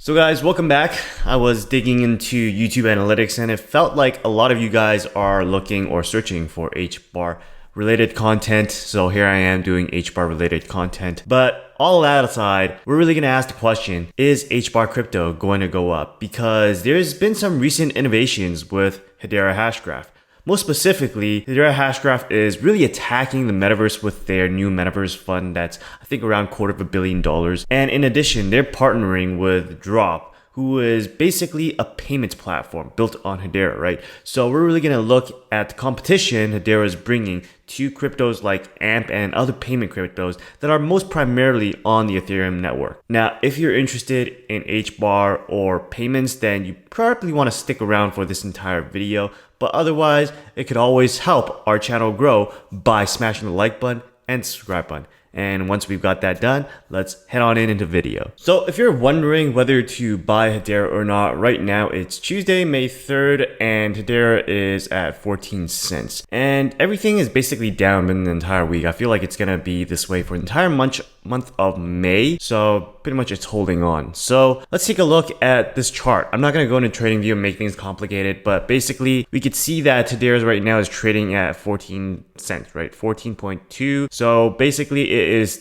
So guys, welcome back. I was digging into YouTube analytics and it felt like a lot of you guys are looking or searching for HBAR related content. So here I am doing HBAR related content. But all that aside, we're really going to ask the question, is HBAR Crypto going to go up? Because there's been some recent innovations with Hedera Hashgraph. Most specifically, Hedera Hashgraph is really attacking the metaverse with their new Metaverse fund that's, I think, around $250 million. And in addition, they're partnering with DROPP, who is basically a payments platform built on Hedera, right? So we're really going to look at the competition Hedera is bringing to cryptos like AMP and other payment cryptos that are most primarily on the Ethereum network. Now, if you're interested in HBAR or payments, then you probably want to stick around for this entire video. But otherwise, it could always help our channel grow by smashing the like button and subscribe button. And once we've got that done, let's head on into video. So if you're wondering whether to buy Hedera or not, right now it's Tuesday, May 3rd, and Hedera is at 14 cents. And everything is basically down in the entire week. I feel like it's gonna be this way for the entire month of May. So pretty much it's holding on. So let's take a look at this chart. I'm not gonna go into trading view and make things complicated, but basically we could see that Hedera right now is trading at 14 cents, right? 14.2. So basically it's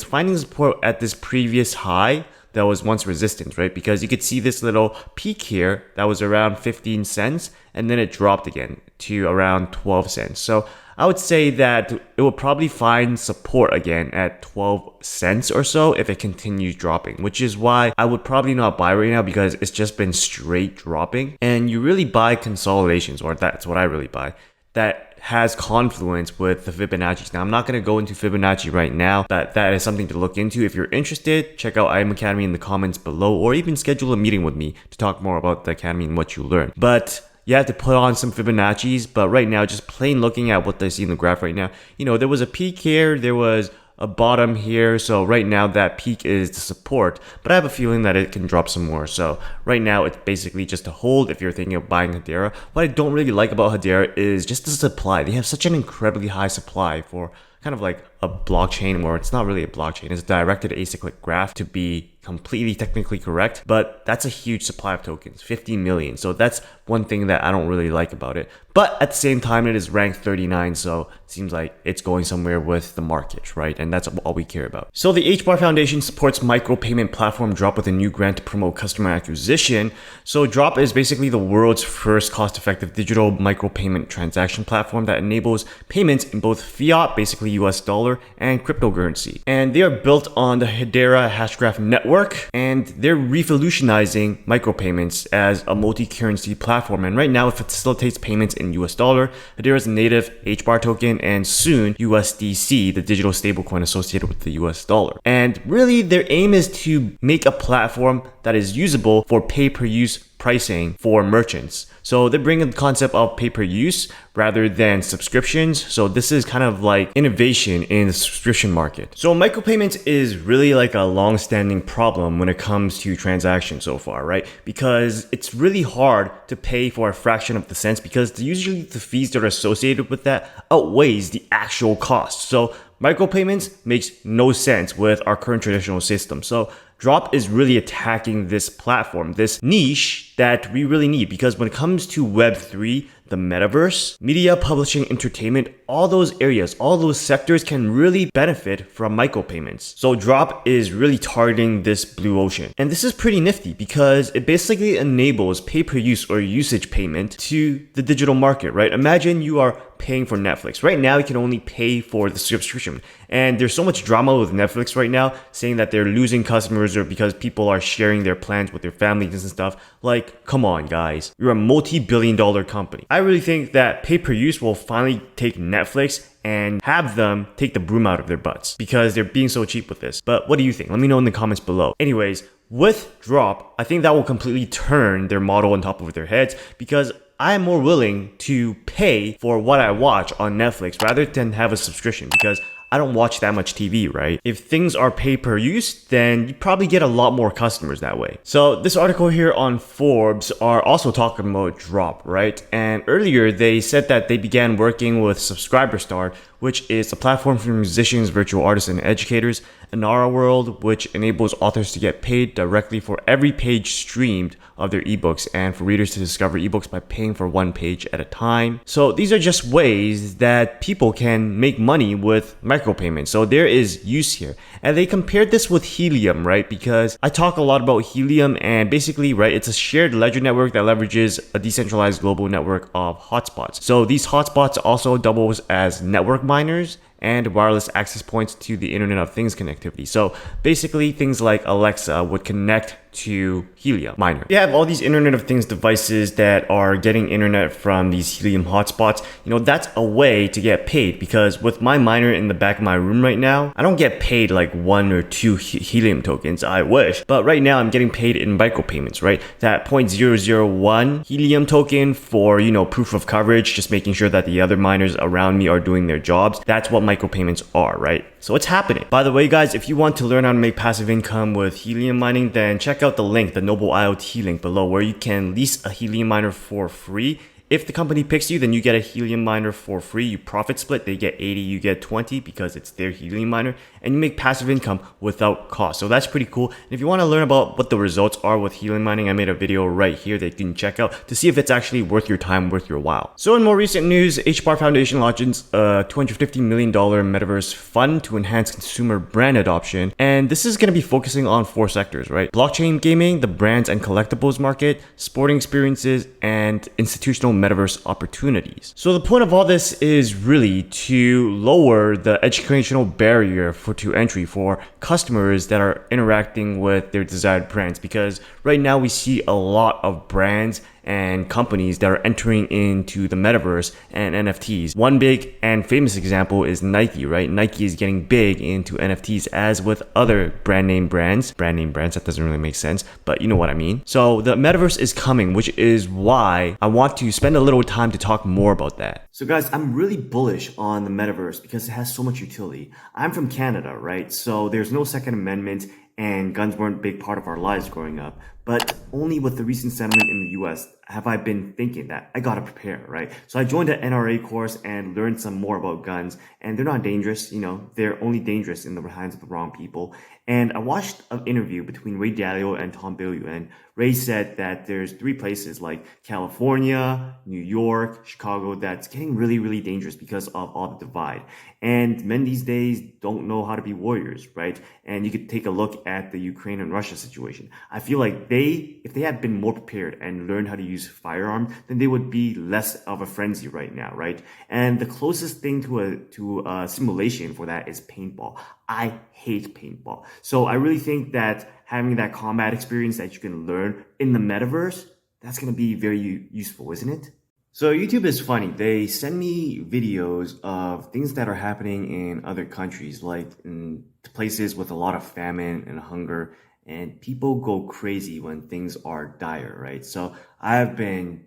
finding support at this previous high that was once resistance, right? Because you could see this little peak here that was around 15 cents and then it dropped again to around 12 cents. So I would say that it will probably find support again at 12 cents or so if it continues dropping, which is why I would probably not buy right now because it's just been straight dropping. And you really buy consolidations, or that's what I really buy, that has confluence with the Fibonacci. Now, I'm not going to go into Fibonacci right now, but that is something to look into. If you're interested, check out IM Academy in the comments below, or even schedule a meeting with me to talk more about the Academy and what you learn. But you have to put on some Fibonacci's, but right now, just plain looking at what I see in the graph right now, there was a peak here, there was a bottom here. So right now that peak is the support, but I have a feeling that it can drop some more. So right now it's basically just a hold if you're thinking of buying Hedera. What I don't really like about Hedera is just the supply. They have such an incredibly high supply for kind of like a blockchain, where it's not really a blockchain. It's a directed acyclic graph to be completely technically correct, but that's a huge supply of tokens, 50 million. So that's one thing that I don't really like about it. But at the same time, it is ranked 39, so it seems like it's going somewhere with the market, right? And that's all we care about. So the HBAR Foundation supports micropayment platform DROPP with a new grant to promote customer acquisition. So DROPP is basically the world's first cost-effective digital micropayment transaction platform that enables payments in both fiat, basically US dollar, and cryptocurrency. And they are built on the Hedera Hashgraph network, and they're revolutionizing micropayments as a multi-currency platform. And right now it facilitates payments in US dollar, Hedera's native HBAR token, and soon USDC, the digital stablecoin associated with the US dollar. And really their aim is to make a platform that is usable for pay-per-use pricing for merchants. So they bring in the concept of pay-per-use rather than subscriptions. So this is kind of like innovation in the subscription market. So micropayments is really like a long-standing problem when it comes to transactions so far, right? Because it's really hard to pay for a fraction of the cents because usually the fees that are associated with that outweighs the actual cost. So micropayments makes no sense with our current traditional system. So DROPP is really attacking this platform, this niche that we really need, because when it comes to Web3, the metaverse, media, publishing, entertainment, all those areas, all those sectors can really benefit from micropayments. So DROPP is really targeting this blue ocean. And this is pretty nifty because it basically enables pay-per-use or usage payment to the digital market, right? Imagine you are paying for Netflix. Right now, you can only pay for the subscription. And there's so much drama with Netflix right now saying that they're losing customers or because people are sharing their plans with their families and stuff. Like, come on, guys. You're a multi-billion-dollar company. I really think that pay-per-use will finally take Netflix and have them take the broom out of their butts because they're being so cheap with this. But what do you think? Let me know in the comments below. Anyways, with DROPP, I think that will completely turn their model on top of their heads because I am more willing to pay for what I watch on Netflix rather than have a subscription because I don't watch that much TV, right? If things are pay-per-use, then you probably get a lot more customers that way. So this article here on Forbes are also talking about DROPP, right? And earlier they said that they began working with Subscriber Star, which is a platform for musicians, virtual artists, and educators, an Aura world, which enables authors to get paid directly for every page streamed of their ebooks and for readers to discover ebooks by paying for one page at a time. So these are just ways that people can make money with micropayments. So there is use here. And they compared this with Helium, right? Because I talk a lot about Helium, and basically, right, it's a shared ledger network that leverages a decentralized global network of hotspots. So these hotspots also doubles as network miners and wireless access points to the Internet of Things connectivity. So basically things like Alexa would connect to Helium miner. You have all these Internet of Things devices that are getting internet from these Helium hotspots. That's a way to get paid, because with my miner in the back of my room right now, I don't get paid like 1 or 2 Helium tokens. I wish. But right now I'm getting paid in micropayments, right? That 0.001 Helium token for, proof of coverage, just making sure that the other miners around me are doing their jobs. That's what micropayments are, right? So it's happening. By the way, guys, if you want to learn how to make passive income with Helium mining, then check out the link, the Noble IoT link below, where you can lease a Helium miner for free. If the company picks you, then you get a Helium miner for free. You profit split. They get 80, you get 20 because it's their Helium miner, and you make passive income without cost. So that's pretty cool. And if you want to learn about what the results are with Helium mining, I made a video right here that you can check out to see if it's actually worth your time, worth your while. So in more recent news, HBAR Foundation launches a $250 million Metaverse fund to enhance consumer brand adoption. And this is going to be focusing on 4 sectors, right? Blockchain gaming, the brands and collectibles market, sporting experiences, and institutional metaverse opportunities. So the point of all this is really to lower the educational barrier to entry for customers that are interacting with their desired brands, because right now we see a lot of brands and companies that are entering into the metaverse and NFTs. One big and famous example is Nike, right? Nike is getting big into NFTs, as with other brand name brands, that doesn't really make sense, but you know what I mean. So the metaverse is coming, which is why I want to spend a little time to talk more about that. So guys, I'm really bullish on the metaverse because it has so much utility. I'm from Canada, right? So there's no Second Amendment, and guns weren't a big part of our lives growing up. But only with the recent settlement in the US have I been thinking that I gotta prepare, right? So I joined an NRA course and learned some more about guns, and they're not dangerous, they're only dangerous in the hands of the wrong people. And I watched an interview between Ray Dalio and Tom Bilyeu, and Ray said that there's 3 places like California, New York, Chicago that's getting really, really dangerous because of all the divide. And men these days don't know how to be warriors, right? And you could take a look at the Ukraine and Russia situation. I feel like if they had been more prepared and learned how to use firearms, then they would be less of a frenzy right now, right? And the closest thing to a simulation for that is paintball. I hate paintball. So I really think that having that combat experience that you can learn in the metaverse, that's going to be very useful, isn't it? So YouTube is funny. They send me videos of things that are happening in other countries, like in places with a lot of famine and hunger, and people go crazy when things are dire, right? So I've been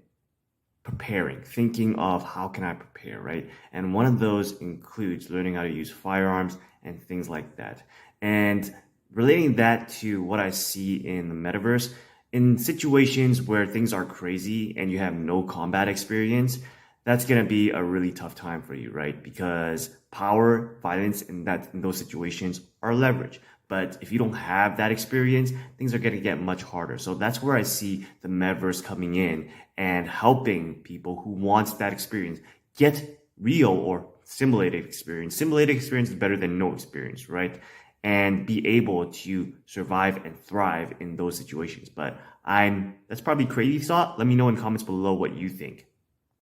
preparing, thinking of how can I prepare, right? And one of those includes learning how to use firearms and things like that. And relating that to what I see in the metaverse, in situations where things are crazy and you have no combat experience, that's going to be a really tough time for you, right? Because power, violence in those situations are leverage. But if you don't have that experience, things are going to get much harder. So that's where I see the metaverse coming in and helping people who want that experience get real or simulated experience. Simulated experience is better than no experience, right? And be able to survive and thrive in those situations. But that's probably crazy thought. Let me know in comments below what you think.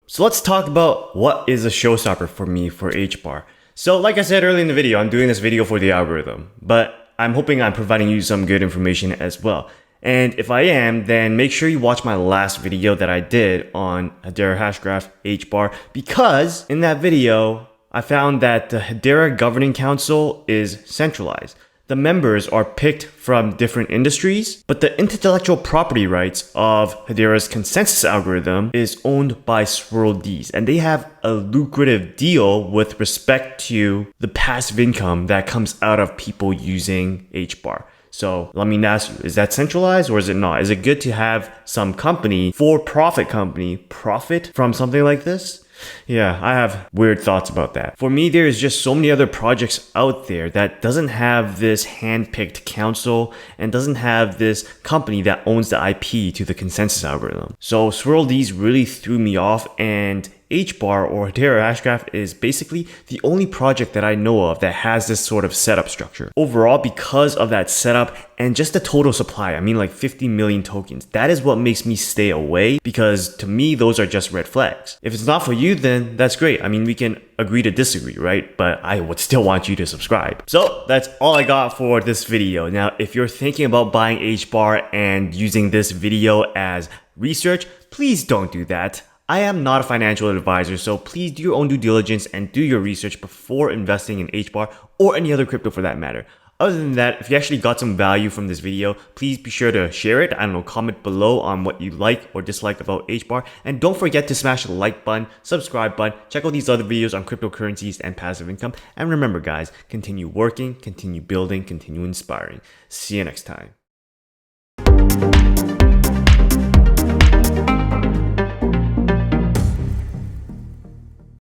So let's talk about what is a showstopper for me for HBAR. So like I said earlier in the video, I'm doing this video for the algorithm, but I'm hoping I'm providing you some good information as well. And if I am, then make sure you watch my last video that I did on Hedera Hashgraph HBAR, because in that video, I found that the Hedera Governing Council is centralized. The members are picked from different industries, but the intellectual property rights of Hedera's consensus algorithm is owned by swirlds, and they have a lucrative deal with respect to the passive income that comes out of people using HBAR. So let me ask you, is that centralized or is it not? Is it good to have some company, for-profit company, profit from something like this? Yeah, I have weird thoughts about that. For me, there is just so many other projects out there that doesn't have this hand-picked council and doesn't have this company that owns the IP to the consensus algorithm. So swirlds really threw me off, and HBAR or Hedera Hashgraph is basically the only project that I know of that has this sort of setup structure. Overall, because of that setup and just the total supply, I mean like 50 million tokens, that is what makes me stay away, because to me, those are just red flags. If it's not for you, then that's great. I mean, we can agree to disagree, right? But I would still want you to subscribe. So that's all I got for this video. Now, if you're thinking about buying HBAR and using this video as research, please don't do that. I am not a financial advisor, so please do your own due diligence and do your research before investing in HBAR or any other crypto for that matter. Other than that, if you actually got some value from this video, please be sure to share it. I don't know, comment below on what you like or dislike about HBAR. And don't forget to smash the like button, subscribe button, check out these other videos on cryptocurrencies and passive income. And remember guys, continue working, continue building, continue inspiring. See you next time.